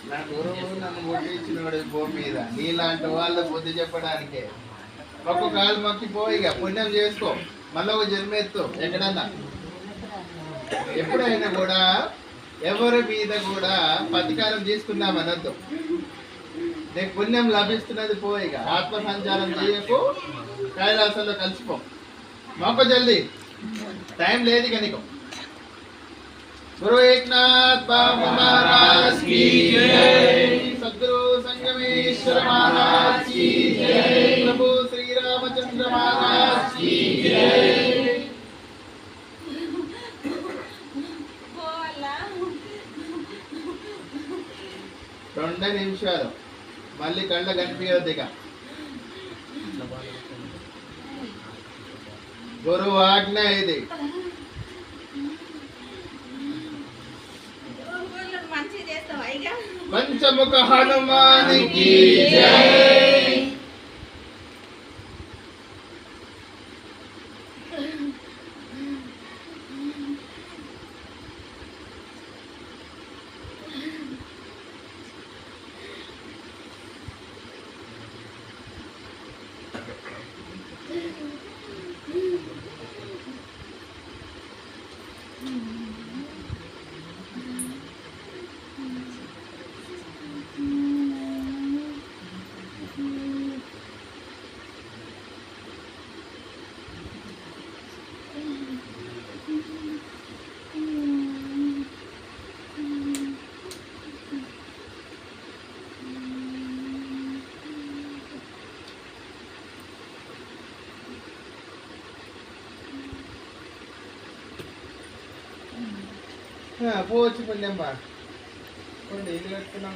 నా గురువు నన్ను పుట్టించినోడు భూమి మీద నీలాంటి వాళ్ళు బుద్ధి చెప్పడానికే ఒక్క కాలు మొక్కిపో, ఇక పుణ్యం చేసుకో, మళ్ళీ ఒక జన్మెత్తు ఎక్కడన్నా. ఎప్పుడైనా కూడా ఎవరి మీద కూడా పతికారం తీసుకున్నామనద్దు. నీకు పుణ్యం లభిస్తున్నది పోయిగా ఆత్మ సంచారం చేయకు, కైలాసంలో కలిసిపో. మొక్క జల్దీ, టైం లేదు ఇక నీకు. గురు ఏకనాథ్ బాబా మహారాజ్ की जय, सद्गुरु संगमेश्वर महाराज की जय, प्रभु श्री रामचंद्र महाराज की जय. 2 నిమిషాలు మళ్ళీ కళ్ళ కనిపించదు ఇక. గురువు ఆజ్ఞ ఇది. పంచముఖ హనుమానికి జై. పోవచ్చు పుణ్యమ్మ, కొన్ని ఇల్లు కట్టుకున్నాం.